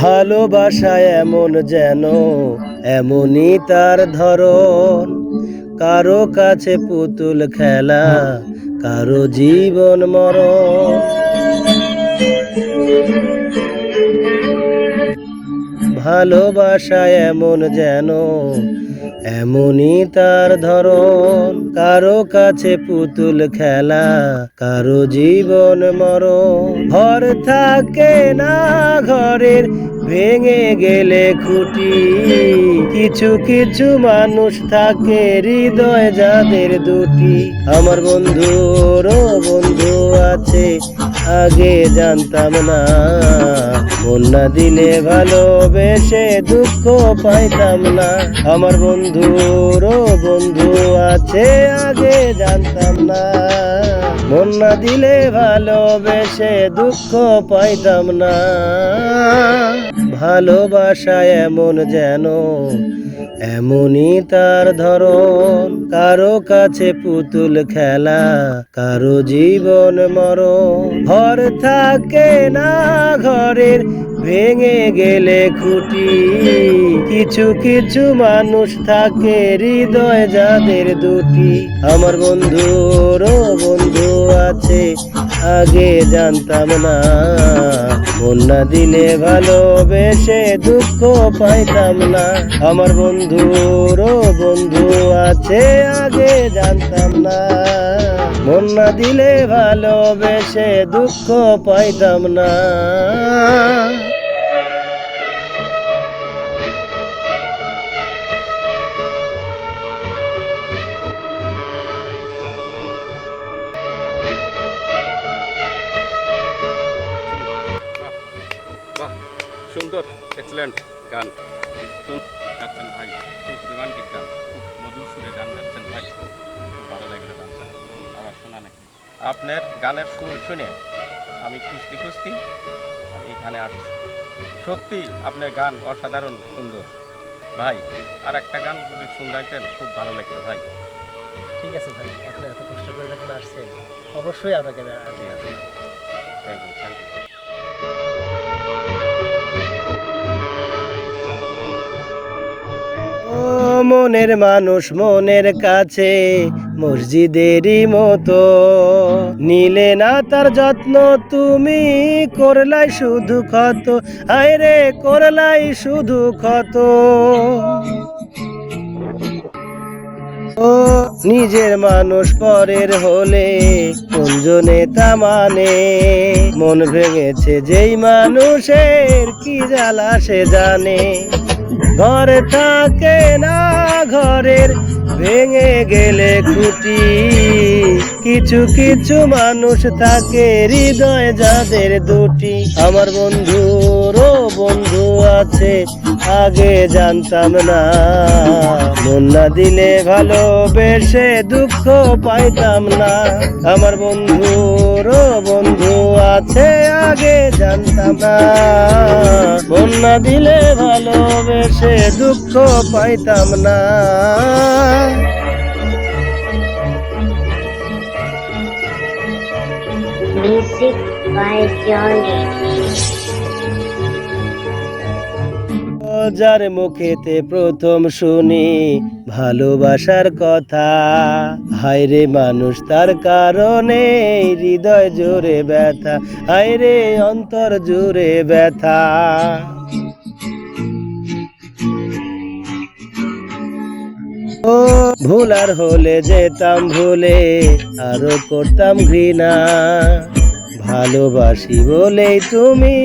ভালোবাসা এমন যেন এমনই তার ধরন, কারো কাছে পুতুল খেলা, কারো জীবন মরণ। ভালোবাসা এমন যেন এমনই তার ধরন, কারো কাছে পুতুল খেলা, কারো জীবন মরণ। ঘর থাকে না ঘরের ভেঙে গেলে খুঁটি, কিছু কিছু মানুষ থাকে হৃদয় যাদের দুটি। আমার বন্ধুরও বন্ধু আছে, আগে জানতাম না, মন না দিলে ভালোবেসে দুঃখ পাইতাম না। আমার বন্ধুরও বন্ধু আছে, আগে জানতাম না, মন না দিলে ভালোবেসে দুঃখ পাইতাম না। ভালোবাসা এমন যেন এমনই তার ধরন, কারো কাছে পুতুল খেলা, কারো জীবন মরণ। ঘর থাকে না ঘরের ভেঙে গেলে খুঁটি, কিছু কিছু মানুষ থাকে হৃদয় যাদের দুটি। আমার বন্ধুরও বন্ধু আছে, আগে জানতাম না, মন না দিলে ভালোবেসে দুঃখ পাইতাম না। আমার বন্ধুরও বন্ধু আছে, আগে জানতাম না, মন না দিলে ভালোবেসে দুঃখ পাইতাম না। বাহ, সুন্দর, এক্সেলেন্ট গান গাচ্ছেন ভাই, খুব রোমান্টিক গান, খুব মধুর সুরে গান গাচ্ছেন ভাই, খুব ভালো লাগলো গানটা আমার শোনা নাকি। আপনার গানের সুর শুনে আমি খুঁজতে খুঁজতে আমি এখানে আসছি। সত্যি আপনার গান অসাধারণ সুন্দর ভাই। আর একটা গান যদি শুনতেন খুব ভালো লাগতো ভাই। ঠিক আছে ভাই, আপনি এত কষ্ট করে যখন আসছেন, অবশ্যই আপনাকে থ্যাংক ইউ, থ্যাংক ইউ। মনের মানুষ মনের কাছে মসজিদেরই মতো, নিলে না তার যত্ন তুমি, করলাই শুধু ক্ষত, আরে করলাই শুধু ক্ষত। ও নিজের মানুষ পরের হলে কোনজনে তা মানে, মন ভেঙেছে যেই মানুষের কি জ্বালা সে জানে। ঘর থাকে না ঘরের ভেঙে গেলে খুঁটি, কিছু কিছু মানুষ থাকে হৃদয় যাদের দুটি। আমার বন্ধুরও বন্ধু আছে, আগে জানতাম না, মন না দিলে ভালোবেসে দুঃখ পাইতাম না। আমার বন্ধুরও বন্ধু আছে, আগে জানতাম না, মন না দিলে ভালোবেসে দুঃখ পাইতাম না। Music by Johnny. যার মুখেতে প্রথম শুনি ভালোবাসার কথা, হায়রে মানুষ তার কারণে হৃদয় জুড়ে ব্যথা, হায়রে অন্তর জুড়ে ব্যথা। ও ভুলার হলে যেতাম ভুলে, আরো করতাম ঘৃণা, ভালোবাসি বলেই তুমি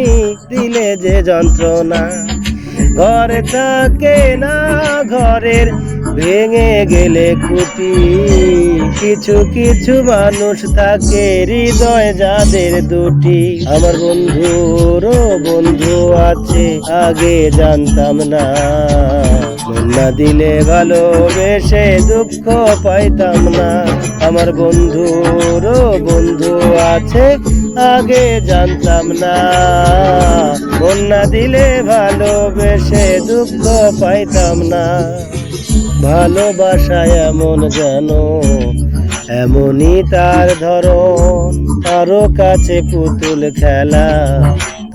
দিলে যে যন্ত্রণা। ঘর থাকে না ঘরের ভেঙে গেলে খুঁটি, কিছু কিছু মানুষ থাকে হৃদয় যাদের দুটি। আমার বন্ধুরও বন্ধু আছে, আগে জানতাম না, মন না দিলে ভালোবেসে দুঃখ পাইতাম না। আমার বন্ধুরও বন্ধু আছে, আগে জানতাম না, মন না দিলে ভালোবেসে দুঃখ পাইতাম না। ভালোবাসা এমন যেন এমনই তার ধরন, কারো কাছে পুতুল খেলা,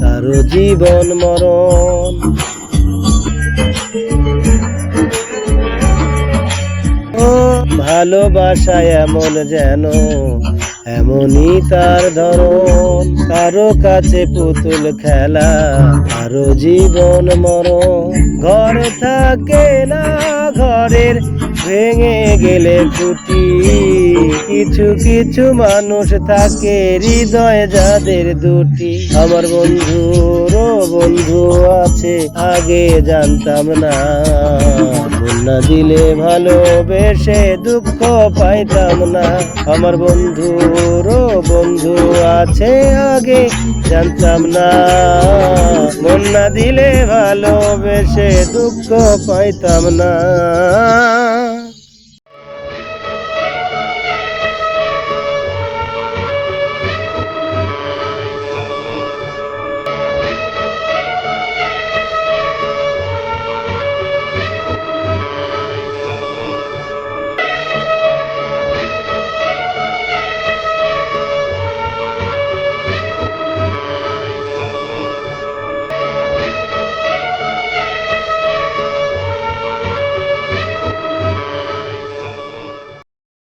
কারো জীবন মরণ। ও ভালোবাসা এমন যেন এমনই তার ধরন, কারো কাছে পুতুল খেলা, কারো জীবন মরণ। ঘর থাকে না ঘরের ভেঙে গেলে ফুটি, কিছু কিছু মানুষ থাকে হৃদয় যাদের দুটি। আমার বন্ধুরও বন্ধু আছে আগে জানতাম না, মন না দিলে ভালোবেসে দুঃখ পাইতাম না। আমার বন্ধুরও বন্ধু আছে আগে জানতাম না, মন না দিলে ভালোবেসে দুঃখ পাইতাম না।